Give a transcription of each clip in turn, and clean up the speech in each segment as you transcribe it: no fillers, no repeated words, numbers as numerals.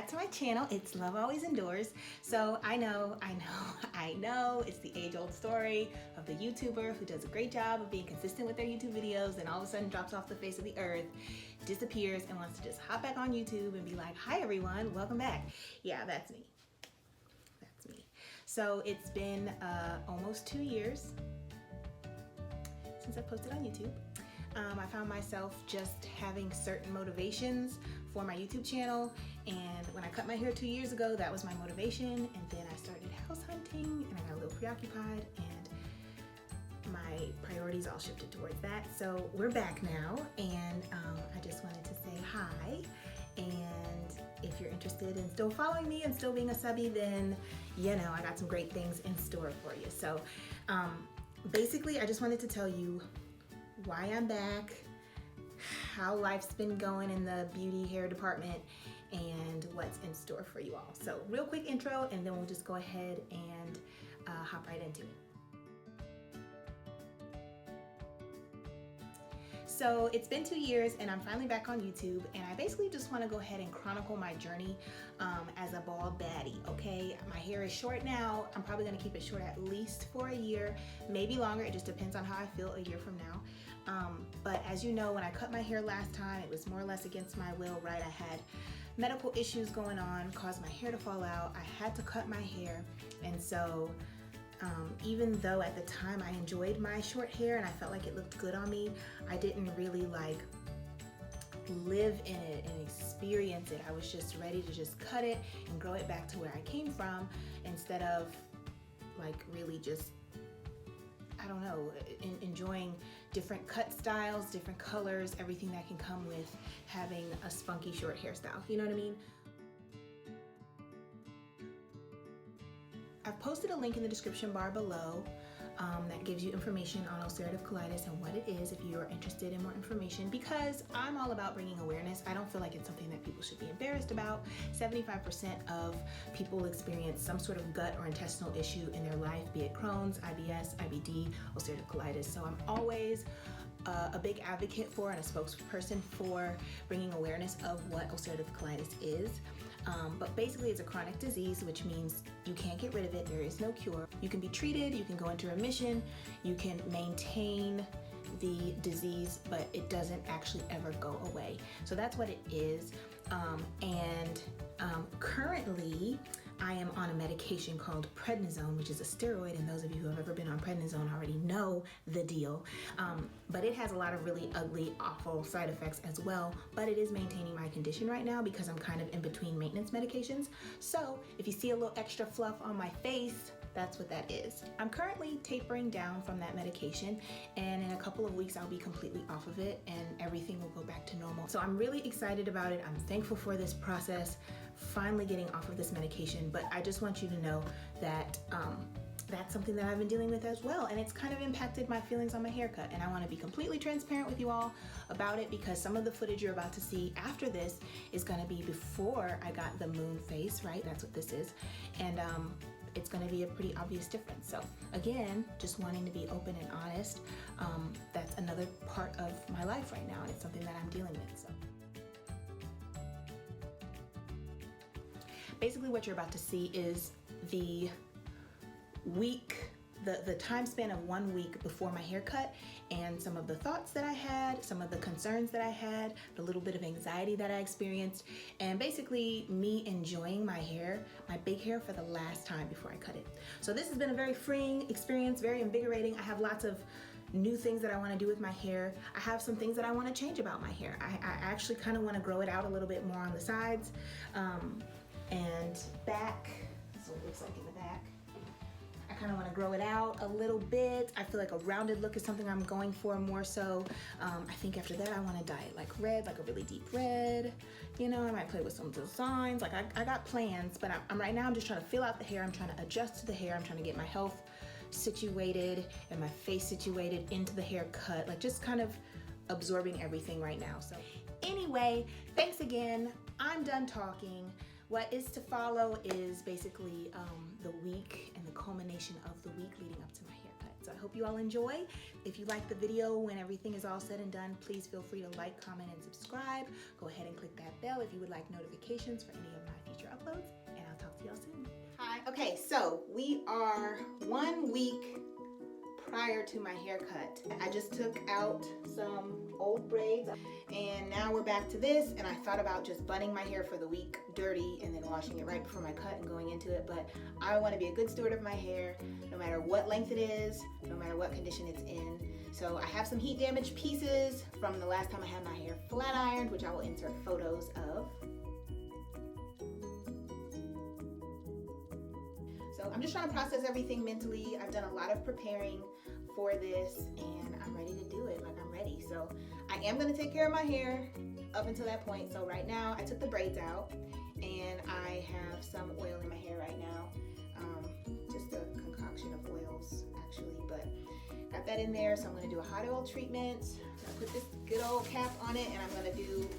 back to my channel. It's Luv Alwayz Endurez. So I know, it's the age-old story of the YouTuber who does a great job of being consistent with their YouTube videos and all of a sudden drops off the face of the earth, disappears, and wants to just hop back on YouTube and be like, hi everyone, welcome back. Yeah, that's me. That's me. So it's been almost 2 years since I posted on YouTube. I found myself just having certain motivations for my YouTube channel, and when I cut my hair 2 years ago, that was my motivation, and then I started house hunting and I got a little preoccupied and my priorities all shifted towards that. So we're back now, and I just wanted to say hi, and if you're interested in still following me and still being a subby, then you know I got some great things in store for you. So basically I just wanted to tell you why I'm back, how life's been going in the beauty hair department, and what's in store for you all. So real quick intro, and then we'll just go ahead and hop right into it. So it's been 2 years and I'm finally back on YouTube, and I basically just want to go ahead and chronicle my journey as a bald baddie, okay? My hair is short now. I'm probably going to keep it short at least for a year, maybe longer. It just depends on how I feel a year from now. But as you know, when I cut my hair last time, it was more or less against my will, right? I had medical issues going on, caused my hair to fall out. I had to cut my hair, and so even though at the time I enjoyed my short hair and I felt like it looked good on me, I didn't really like live in it and experience it. I was just ready to just cut it and grow it back to where I came from, instead of like really just, I don't know, enjoying different cut styles, different colors, everything that can come with having a spunky short hairstyle. You know what I mean? I've posted a link in the description bar below that gives you information on ulcerative colitis and what it is if you are interested in more information, because I'm all about bringing awareness. I don't feel like it's something that people should be embarrassed about. 75% of people experience some sort of gut or intestinal issue in their life, be it Crohn's, IBS, IBD, ulcerative colitis. So I'm always a big advocate for and a spokesperson for bringing awareness of what ulcerative colitis is. But basically it's a chronic disease, which means you can't get rid of it. There is no cure. You can be treated, you can go into remission, you can maintain the disease, but it doesn't actually ever go away. So that's what it is. Currently I am on a medication called prednisone, which is a steroid, and those of you who have ever been on prednisone already know the deal. But it has a lot of really ugly, awful side effects as well, but it is maintaining my condition right now because I'm kind of in between maintenance medications. So if you see a little extra fluff on my face, that's what that is. I'm currently tapering down from that medication, and in a couple of weeks I'll be completely off of it and everything will go back to normal. So I'm really excited about it. I'm thankful for this process, finally getting off of this medication, but I just want you to know that that's something that I've been dealing with as well, and it's kind of impacted my feelings on my haircut, and I want to be completely transparent with you all about it, because some of the footage you're about to see after this is going to be before I got the moon face, right? That's what this is, and it's going to be a pretty obvious difference. So again, just wanting to be open and honest. That's another part of my life right now, and it's something that I'm dealing with. So basically what you're about to see is the week, the time span of 1 week before my haircut, and some of the thoughts that I had, some of the concerns that I had, the little bit of anxiety that I experienced, and basically me enjoying my hair, my big hair, for the last time before I cut it. So this has been a very freeing experience, very invigorating. I have lots of new things that I want to do with my hair. I have some things that I want to change about my hair. I actually kind of want to grow it out a little bit more on the sides and back. That's what it looks like in the back. I kind of want to grow it out a little bit. I feel like a rounded look is something I'm going for more so. I think after that I want to dye it like red, like a really deep red. You know, I might play with some designs. Like I got plans, but right now I'm just trying to fill out the hair. I'm trying to adjust to the hair. I'm trying to get my health situated and my face situated into the haircut. Like just kind of absorbing everything right now. So anyway, thanks again. I'm done talking. What is to follow is basically the week and the culmination of the week leading up to my haircut. So I hope you all enjoy. If you like the video when everything is all said and done, please feel free to like, comment, and subscribe. Go ahead and click that bell if you would like notifications for any of my future uploads, and I'll talk to y'all soon. Hi. Okay, so we are 1 week prior to my haircut. I just took out some old braids and now we're back to this, and I thought about just bunning my hair for the week dirty and then washing it right before my cut and going into it, but I want to be a good steward of my hair no matter what length it is, no matter what condition it's in. So I have some heat damaged pieces from the last time I had my hair flat ironed, which I will insert photos of. So I'm just trying to process everything mentally. I've done a lot of preparing for this and I'm ready to do it. Like, I'm ready. So I am going to take care of my hair up until that point. So right now I took the braids out and I have some oil in my hair right now. Just a concoction of oils actually, but got that in there. So I'm going to do a hot oil treatment. I'm going to put this good old cap on it and I'm going to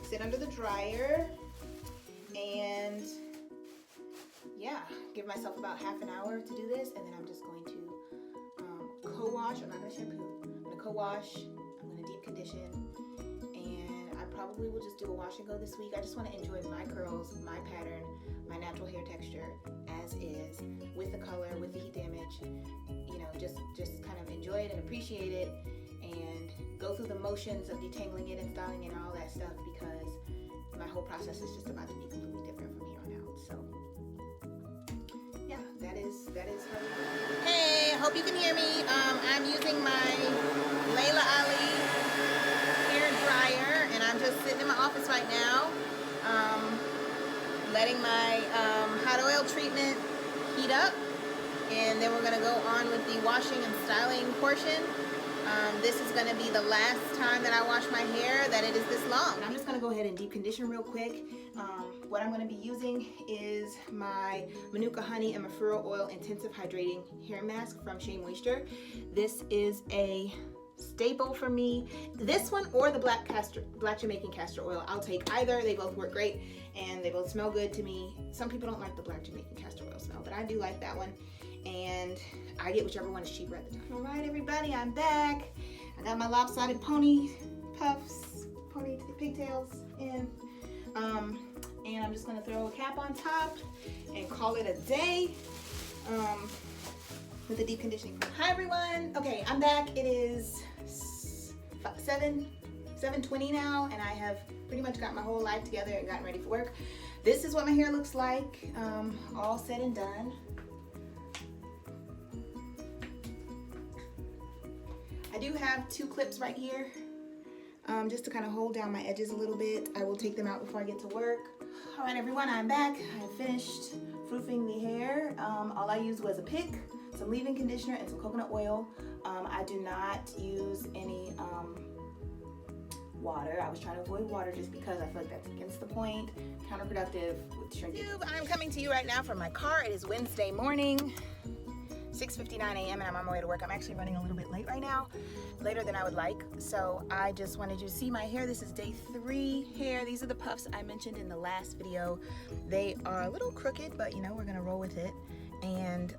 sit under the dryer and yeah, give myself about half an hour to do this, and then I'm just going to co-wash. I'm not going to shampoo. I'm going to co-wash. I'm going to deep condition, and I probably will just do a wash and go this week. I just want to enjoy my curls, my pattern, my natural hair texture as is, with the color, with the heat damage. You know, just kind of enjoy it and appreciate it, and go through the motions of detangling it and styling it and all that stuff, because my whole process is just about to be completely different from here on out. So yeah, that is how we go. Hey, I hope you can hear me. I'm using my Layla Ali hair dryer, and I'm just sitting in my office right now, letting my hot oil treatment heat up, and then we're gonna go on with the washing and styling portion. This is gonna be the last time that I wash my hair that it is this long. I'm just gonna go ahead and deep condition real quick. What I'm gonna be using is my Manuka Honey and Mafuro Oil Intensive Hydrating Hair Mask from Shea Moisture. This is a staple for me. This one or the Black Jamaican Castor Oil. I'll take either. They both work great and they both smell good to me. Some people don't like the Black Jamaican Castor Oil smell, but I do like that one. And I get whichever one is cheaper at the time. All right, everybody, I'm back. I got my lopsided pony puffs, pony pigtails in. And I'm just gonna throw a cap on top and call it a day with the deep conditioning. Hi everyone. Okay, I'm back. It is 7:20 now, and I have pretty much got my whole life together and gotten ready for work. This is what my hair looks like, all said and done. I do have 2 clips right here, just to kind of hold down my edges a little bit. I will take them out before I get to work. All right, everyone, I'm back. I finished proofing the hair. All I used was a pick, some leave-in conditioner, and some coconut oil. I do not use any water. I was trying to avoid water just because I feel like that's against the point, counterproductive with shrinking. I'm coming to you right now from my car. It is Wednesday morning, 6:59 a.m. and I'm on my way to work. I'm actually running a little bit late right now, later than I would like. So I just wanted you to see my hair. This is day 3 hair. These are the puffs I mentioned in the last video. They are a little crooked, but you know, we're gonna roll with it. And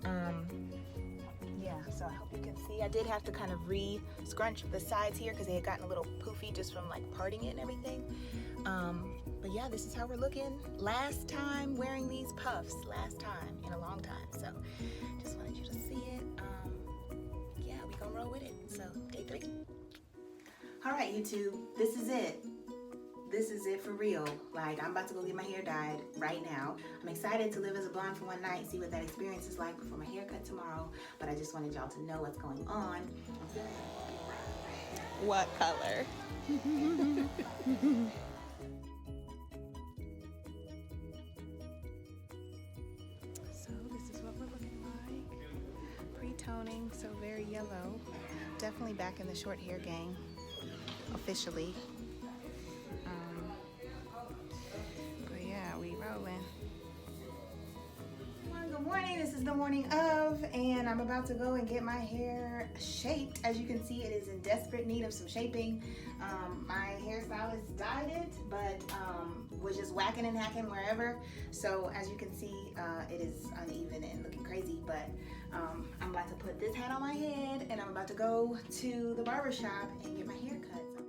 yeah, so I hope you can see. I did have to kind of re-scrunch the sides here because they had gotten a little poofy just from like parting it and everything. But yeah, this is how we're looking. Last time wearing these puffs, last time in a long time. So just wanted you to see it. Yeah, we gonna roll with it. So day 3. All right, YouTube, this is it. This is it for real. Like, I'm about to go get my hair dyed right now. I'm excited to live as a blonde for one night and see what that experience is like before my haircut tomorrow. But I just wanted y'all to know what's going on. What color? So this is what we're looking like. Pre-toning, so very yellow. Definitely back in the short hair gang, officially. But yeah, we rolling. Good morning, this is the morning of, and I'm about to go and get my hair shaped. As you can see, it is in desperate need of some shaping. My hairstylist dyed it, but was just whacking and hacking wherever. So as you can see, it is uneven and looking crazy, but I'm about to put this hat on my head and I'm about to go to the barber shop and get my hair cut.